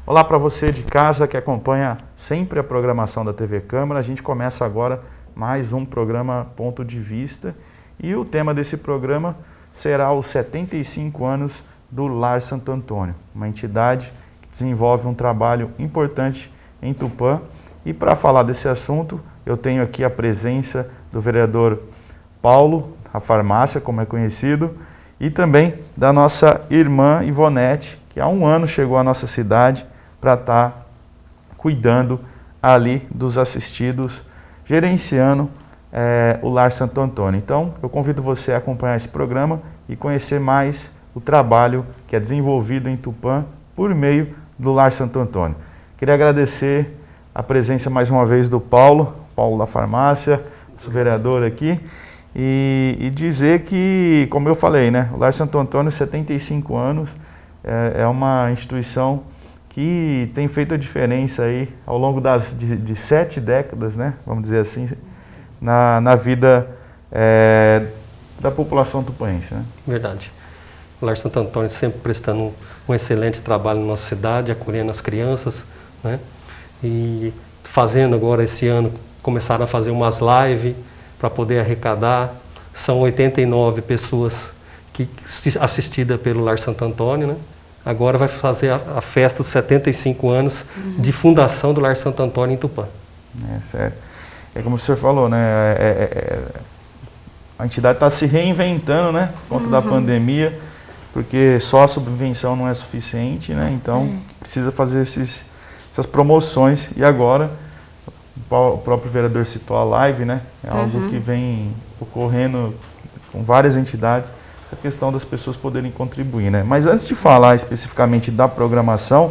Olá para você de casa que acompanha sempre a programação da TV Câmara. A gente começa agora mais um programa Ponto de Vista e o tema desse programa será os 75 anos do Lar Santo Antônio, uma entidade que desenvolve um trabalho importante em Tupã. E para falar desse assunto, eu tenho aqui a presença do vereador Paulo, a farmácia, como é conhecido, e também da nossa irmã Ivonete, que há um ano chegou à nossa cidade para estar cuidando ali dos assistidos, gerenciando o Lar Santo Antônio. Então, eu convido você a acompanhar esse programa e conhecer mais o trabalho que é desenvolvido em Tupã por meio do Lar Santo Antônio. Queria agradecer a presença mais uma vez do Paulo da farmácia, nosso vereador aqui, e dizer que, como eu falei, né, o Lar Santo Antônio, 75 anos, é uma instituição que tem feito a diferença aí ao longo de 7 décadas, né, vamos dizer assim, na vida da população tupanense, né? Verdade. O Lar Santo Antônio sempre prestando um excelente trabalho na nossa cidade, acolhendo as crianças, né? E fazendo agora esse ano, começaram a fazer umas lives para poder arrecadar. São 89 pessoas assistidas pelo Lar Santo Antônio, né? Agora vai fazer a festa dos 75 anos de fundação do Lar Santo Antônio em Tupã. É certo. É como o senhor falou, né? A entidade está se reinventando, né? Por conta da pandemia, porque só a subvenção não é suficiente, né? Então precisa fazer essas promoções. E agora, o próprio vereador citou a live, né? É algo que vem ocorrendo com várias entidades, essa questão das pessoas poderem contribuir, né? Mas antes de falar especificamente da programação,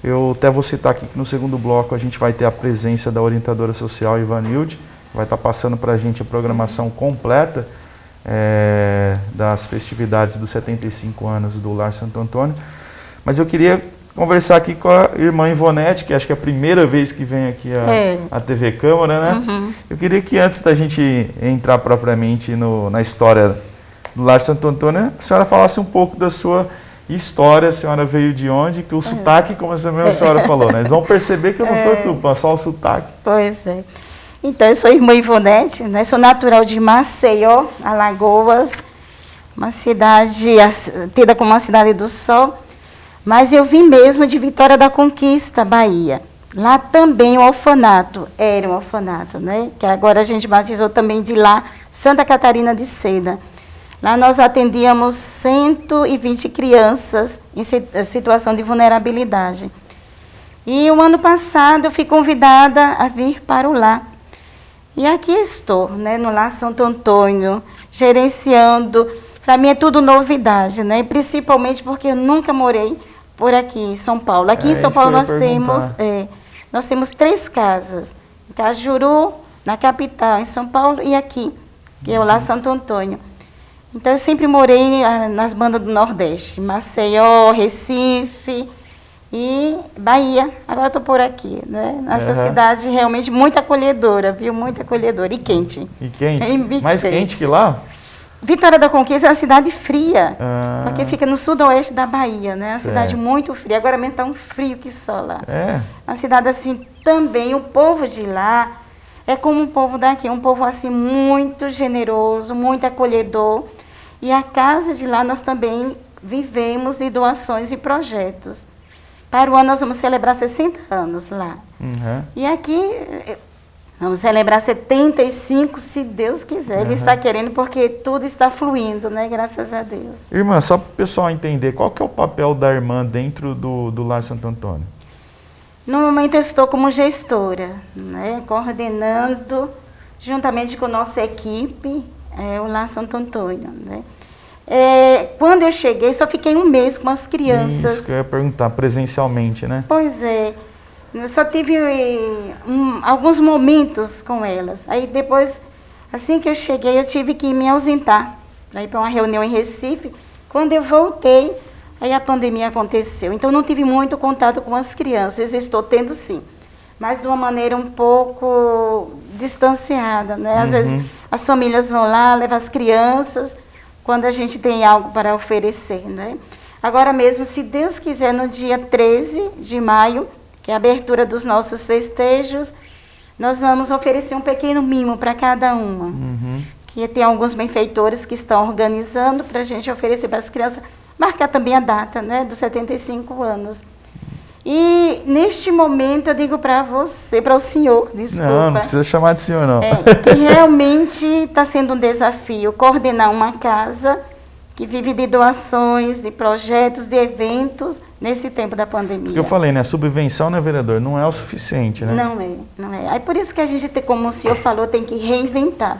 eu até vou citar aqui que no segundo bloco a gente vai ter a presença da orientadora social Ivanilde, vai estar passando para a gente a programação completa das festividades dos 75 anos do Lar Santo Antônio. Mas eu queria conversar aqui com a irmã Ivonete, que acho que é a primeira vez que vem aqui a TV Câmara, né? Eu queria que antes da gente entrar propriamente na história do Lar Santo Antônio, a senhora falasse um pouco da sua história, a senhora veio de onde, que o sotaque, como a senhora falou, né? Eles vão perceber que eu não sou tupã, só o sotaque. Pois é. Então, eu sou irmã Ivonete, né? Sou natural de Maceió, Alagoas, uma cidade tida como uma cidade do sol, mas eu vim mesmo de Vitória da Conquista, Bahia. Lá também o orfanato, era um orfanato, né? Que agora a gente batizou também de lá, Santa Catarina de Seda. Lá nós atendíamos 120 crianças em situação de vulnerabilidade. E o ano passado eu fui convidada a vir para o lar. E aqui estou, né, no Lar Santo Antônio, gerenciando. Para mim é tudo novidade, né? Principalmente porque eu nunca morei por aqui em São Paulo. Aqui em São Paulo nós temos 3 casas. Em Cajuru, na capital, em São Paulo, e aqui, que é o Lar Santo Antônio. Então, eu sempre morei nas bandas do Nordeste, Maceió, Recife e Bahia. Agora estou por aqui, né? Nessa cidade realmente muito acolhedora, viu? Muito acolhedora e quente. E quente? Mais quente que lá? Vitória da Conquista é uma cidade fria, porque fica no sudoeste da Bahia, né? Uma cidade muito fria. Agora mesmo está um frio que só lá. Uma cidade assim também, o povo de lá é como o povo daqui, um povo assim muito generoso, muito acolhedor. E a casa de lá nós também vivemos de doações e projetos. Para o ano nós vamos celebrar 60 anos lá. E aqui vamos celebrar 75, se Deus quiser. Ele está querendo, porque tudo está fluindo, né? Graças a Deus. Irmã, só para o pessoal entender, qual que é o papel da irmã dentro do Lar Santo Antônio? No momento eu estou como gestora, né? Coordenando, juntamente com nossa equipe, o Lar Santo Antônio, né? Quando eu cheguei, só fiquei um mês com as crianças. Isso que eu ia perguntar, presencialmente, né? Pois é. Eu só tive alguns momentos com elas. Aí depois, assim que eu cheguei, eu tive que me ausentar para ir para uma reunião em Recife. Quando eu voltei, aí a pandemia aconteceu. Então, não tive muito contato com as crianças. Estou tendo sim, mas de uma maneira um pouco distanciada, né? Às vezes as famílias vão lá, levam as crianças, quando a gente tem algo para oferecer, né? Agora mesmo, se Deus quiser, no dia 13 de maio, que é a abertura dos nossos festejos, nós vamos oferecer um pequeno mimo para cada uma. Que tem alguns benfeitores que estão organizando para a gente oferecer para as crianças, marcar também a data, né, dos 75 anos. E neste momento eu digo para você, para o senhor, desculpa. Não precisa chamar de senhor, não. Que realmente está sendo um desafio coordenar uma casa que vive de doações, de projetos, de eventos nesse tempo da pandemia. Porque eu falei, né? A subvenção, né, vereador, não é o suficiente, né? Não é. Aí por isso que a gente, como o senhor falou, tem que reinventar.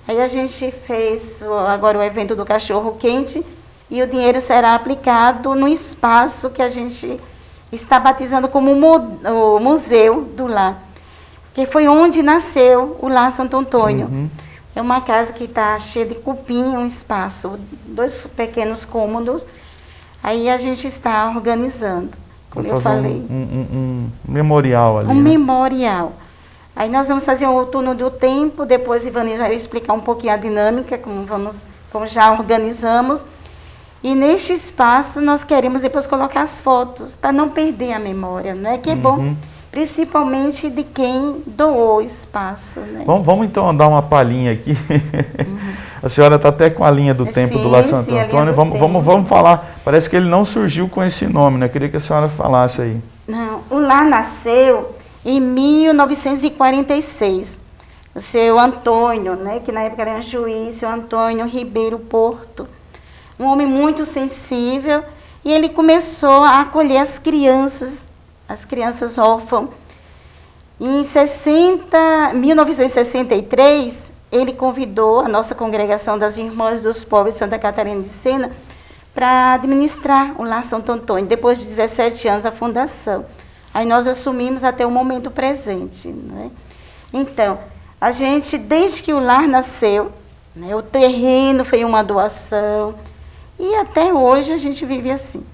Aí a gente fez agora o evento do cachorro quente e o dinheiro será aplicado no espaço que a gente está batizando como o Museu do Lar, que foi onde nasceu o Lar Santo Antônio. É uma casa que está cheia de cupim, um espaço, 2 pequenos cômodos. Aí a gente está organizando, como eu falei. Um memorial ali. Memorial. Aí nós vamos fazer um outono do tempo, depois Ivani vai explicar um pouquinho a dinâmica, como já organizamos. E neste espaço nós queremos depois colocar as fotos, para não perder a memória, não é? Que é bom, principalmente de quem doou o espaço, né? Vamos então dar uma palhinha aqui. A senhora está até com a linha do tempo do Lar Santo Antônio. Vamos falar. Parece que ele não surgiu com esse nome, né? Eu queria que a senhora falasse aí. Não, o Lar nasceu em 1946. O seu Antônio, né, que na época era um juiz, seu Antônio Ribeiro Porto, um homem muito sensível, e ele começou a acolher as crianças órfãs. Em 1963, ele convidou a nossa congregação das Irmãs dos Pobres de Santa Catarina de Sena para administrar o Lar Santo Antônio, depois de 17 anos da fundação. Aí nós assumimos até o momento presente, né? Então, a gente, desde que o lar nasceu, né, o terreno foi uma doação, e até hoje a gente vive assim,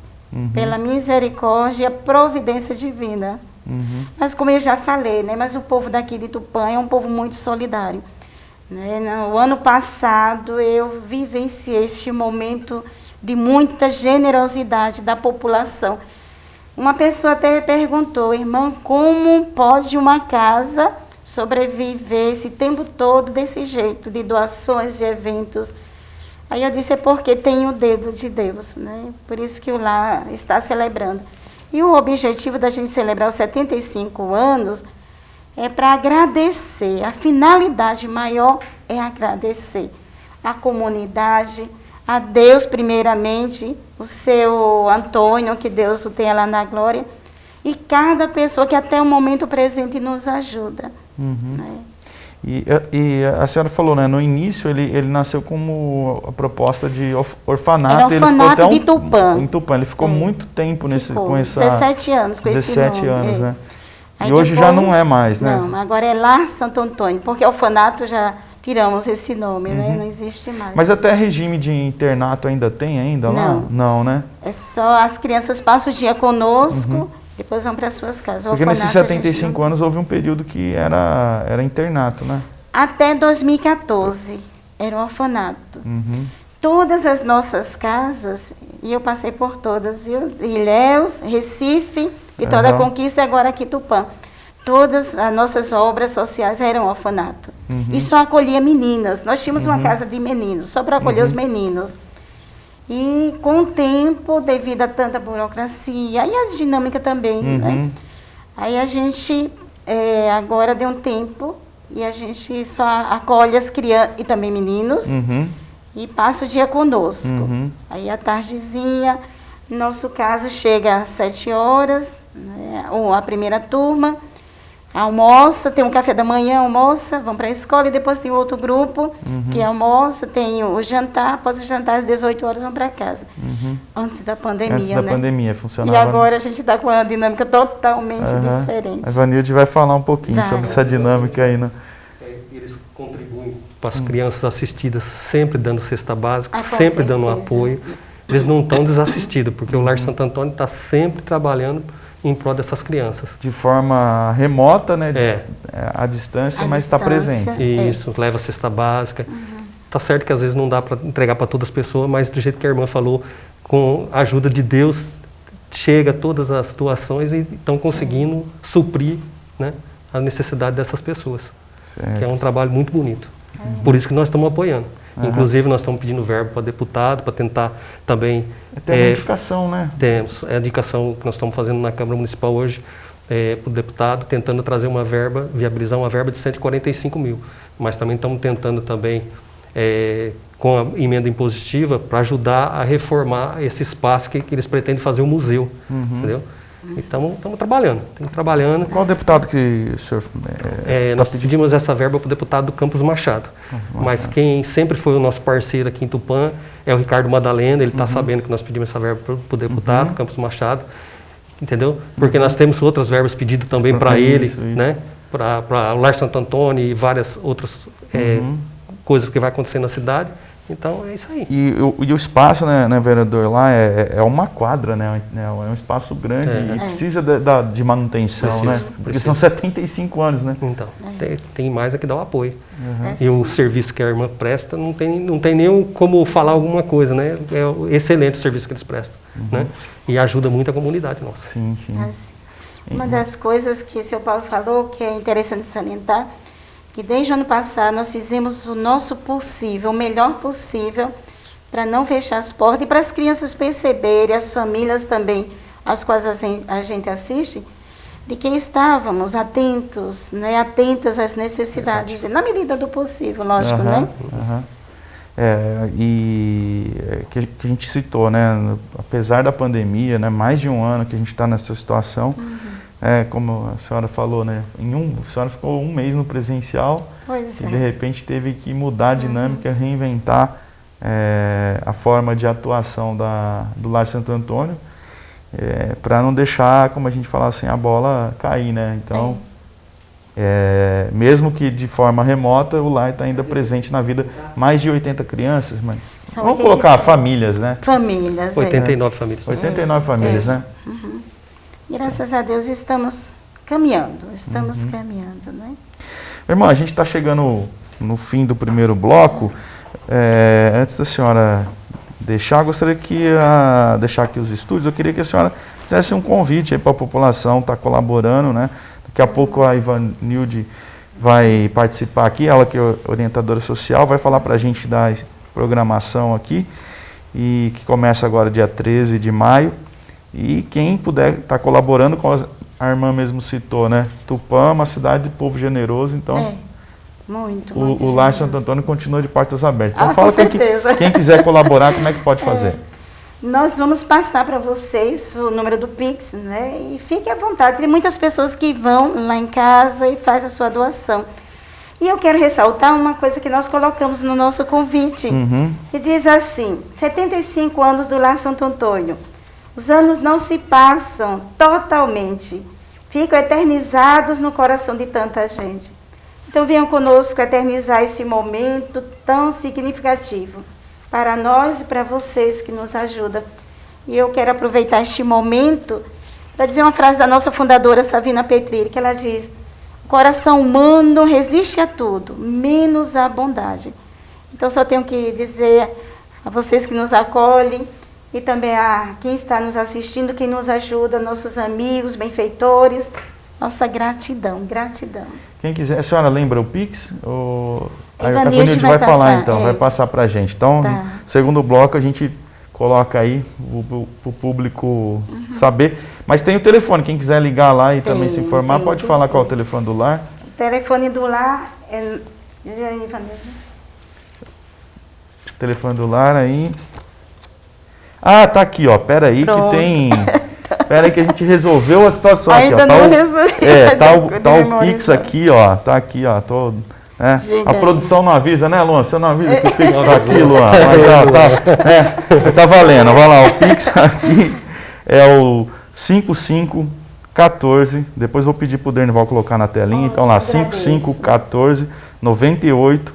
pela misericórdia e a providência divina. Mas como eu já falei, né, mas o povo daqui de Tupã é um povo muito solidário. Né? No ano passado eu vivenciei este momento de muita generosidade da população. Uma pessoa até perguntou, irmã, como pode uma casa sobreviver esse tempo todo desse jeito, de doações, de eventos? Aí eu disse, é porque tem o dedo de Deus, né? Por isso que o lar está celebrando. E o objetivo da gente celebrar os 75 anos é para agradecer. A finalidade maior é agradecer a comunidade, a Deus primeiramente, o seu Antônio, que Deus o tenha lá na glória, e cada pessoa que até o momento presente nos ajuda. Né? E a senhora falou, né, no início ele nasceu como a proposta de orfanato. Era orfanato ele de Tupã. Em Tupã. Ele ficou muito tempo com essa... 17 anos com esse nome. 17 anos, né? Aí e hoje depois, já não é mais, né? Não, agora é Lar Santo Antônio, porque orfanato já tiramos esse nome, né? Não existe mais. Mas até regime de internato ainda tem ainda lá? Não, né? É só as crianças passam o dia conosco, depois vão para suas casas. Porque nesses 75 anos houve um período que era internato, né? Até 2014 era um orfanato. Todas as nossas casas, e eu passei por todas, viu? Ilhéus, Recife, Vitória da Conquista e agora aqui Tupã. Todas as nossas obras sociais eram orfanato. E só acolhia meninas. Nós tínhamos uma casa de meninos, só para acolher os meninos. E com o tempo, devido a tanta burocracia, e a dinâmica também, né? Aí a gente, agora deu um tempo, e a gente só acolhe as crianças, e também meninos, e passa o dia conosco. Aí à tardezinha, no nosso caso, chega às 7 horas, né, a primeira turma, almoça, tem um café da manhã, almoça, vão para a escola, e depois tem outro grupo que almoça, tem o jantar, após o jantar, às 18 horas vão para casa. Antes da pandemia, Antes da pandemia funcionava. E agora a gente está com uma dinâmica totalmente diferente. A Vanilde vai falar um pouquinho sobre essa dinâmica aí, né? Eles contribuem para as crianças assistidas, sempre dando cesta básica, sempre certeza. dando apoio. Eles não estão desassistidos, porque o Lar Santo Antônio está sempre trabalhando em prol dessas crianças. De forma remota, né? À distância, mas está presente. Isso, leva a cesta básica. Tá certo que às vezes não dá para entregar para todas as pessoas, mas do jeito que a irmã falou, com a ajuda de Deus, chega todas as doações e estão conseguindo suprir, né, a necessidade dessas pessoas. Certo. Que é um trabalho muito bonito. Por isso que nós estamos apoiando. Inclusive, nós estamos pedindo verba para deputado, para tentar também... Tem indicação, né? Temos. É a indicação que nós estamos fazendo na Câmara Municipal hoje, para o deputado, tentando trazer uma verba, viabilizar uma verba de 145 mil. Mas também estamos tentando também, com a emenda impositiva, para ajudar a reformar esse espaço que eles pretendem fazer um museu. Entendeu? Então, estamos trabalhando. Qual deputado que o senhor... nós pedimos essa verba para o deputado Campos Machado. Mas quem sempre foi o nosso parceiro aqui em Tupã é o Ricardo Madalena. Ele está sabendo que nós pedimos essa verba para o deputado Campos Machado. Entendeu? Porque nós temos outras verbas pedidas também para ele, né? Para o Lar Santo Antônio e várias outras coisas que vai acontecer na cidade. Então, é isso aí. E o espaço, né, vereador, lá é uma quadra, né? É um espaço grande e precisa de manutenção, né? Porque são 75 anos, né? Então, tem mais a que dar o apoio. E o serviço que a irmã presta, não tem nem como falar alguma coisa, né? É excelente o serviço que eles prestam, né? E ajuda muito a comunidade nossa. Sim. Uma das coisas que o senhor Paulo falou, que é interessante salientar, que desde o ano passado nós fizemos o nosso possível, o melhor possível, para não fechar as portas e para as crianças perceberem, as famílias também, às quais a gente assiste, de que estávamos atentos, né, atentas às necessidades, na medida do possível, lógico, né? Que a gente citou, né, apesar da pandemia, né, mais de um ano que a gente está nessa situação, como a senhora falou, né, a senhora ficou um mês no presencial e de repente teve que mudar a dinâmica, reinventar a forma de atuação do Lar Santo Antônio, para não deixar, como a gente fala assim, a bola cair, né? Então, mesmo que de forma remota, o lar está ainda presente na vida. Mais de 80 crianças, mas vamos colocar famílias, né? Famílias, 89 famílias. 89 famílias, né? Graças a Deus estamos caminhando, né? Irmã, a gente está chegando no fim do primeiro bloco. Antes da senhora deixar, gostaria que deixar aqui os estúdios, eu queria que a senhora fizesse um convite para a população estar colaborando, né? Daqui a pouco a Ivanilde vai participar aqui, ela que é orientadora social, vai falar para a gente da programação aqui, e que começa agora dia 13 de maio. E quem puder estar colaborando, como a irmã mesmo citou, né? Tupã é uma cidade de povo generoso, então muito o Lar Santo Antônio continua de portas abertas. Então fala quem quiser colaborar, como é que pode fazer? Nós vamos passar para vocês o número do Pix, né? E fique à vontade. Tem muitas pessoas que vão lá em casa e fazem a sua doação. E eu quero ressaltar uma coisa que nós colocamos no nosso convite, que diz assim: 75 anos do Lar Santo Antônio. Os anos não se passam totalmente, ficam eternizados no coração de tanta gente. Então venham conosco eternizar esse momento tão significativo para nós e para vocês que nos ajudam. E eu quero aproveitar este momento para dizer uma frase da nossa fundadora Savina Petrilli, que ela diz: o coração humano resiste a tudo, menos à bondade. Então só tenho que dizer a vocês que nos acolhem, e também a quem está nos assistindo, quem nos ajuda, nossos amigos, benfeitores, nossa gratidão. Quem quiser, a senhora lembra o Pix? A Ivanilde vai falar então, vai passar para a gente. Então, segundo bloco, a gente coloca aí o público saber. Mas tem o telefone, quem quiser ligar lá e também se informar, pode falar qual é o telefone do lar? O telefone do lar é... O telefone do lar aí... tá aqui, ó. Pera aí que tem... Pera aí que a gente resolveu a situação ainda aqui, ó. Não resolvi. Tá o Pix aqui, ó. Tá aqui, ó. A produção não avisa, né, Luan? Você não avisa que o Pix tá aqui, Luan. Mas, tá valendo. Vai lá, o Pix aqui é o 5514. Depois vou pedir pro Dernival colocar na telinha. Então lá, 5514 98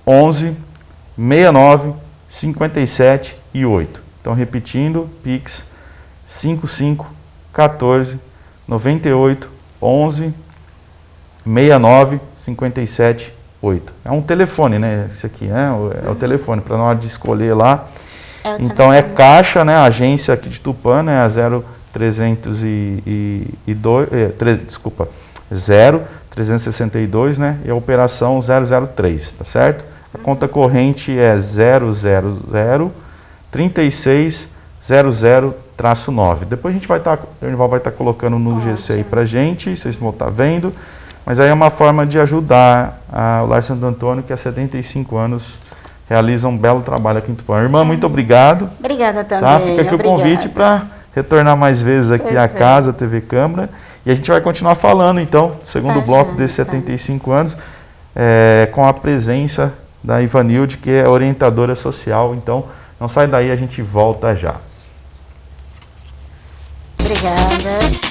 11 69 57 e 8. Então, repetindo, Pix 5514 98 11 69 57 8. É um telefone, né? Esse aqui é o telefone, para na hora de escolher lá. Então é Caixa, né? A agência aqui de Tupã, né? A 0362, né? E a operação 003, tá certo? A conta corrente é 0003600-9. Depois a gente vai estar, o Enival vai estar colocando no GC aí pra gente, vocês vão estar vendo. Mas aí é uma forma de ajudar o Lar Santo Antônio, que há 75 anos realiza um belo trabalho aqui em Tupã. Irmã, muito obrigado. Obrigada também. Tá? Fica aqui o convite para retornar mais vezes aqui à casa, TV Câmara. E a gente vai continuar falando, então, segundo bloco desses 75 anos, com a presença da Ivanilde, que é orientadora social. Então, não sai daí, a gente volta já. Obrigada.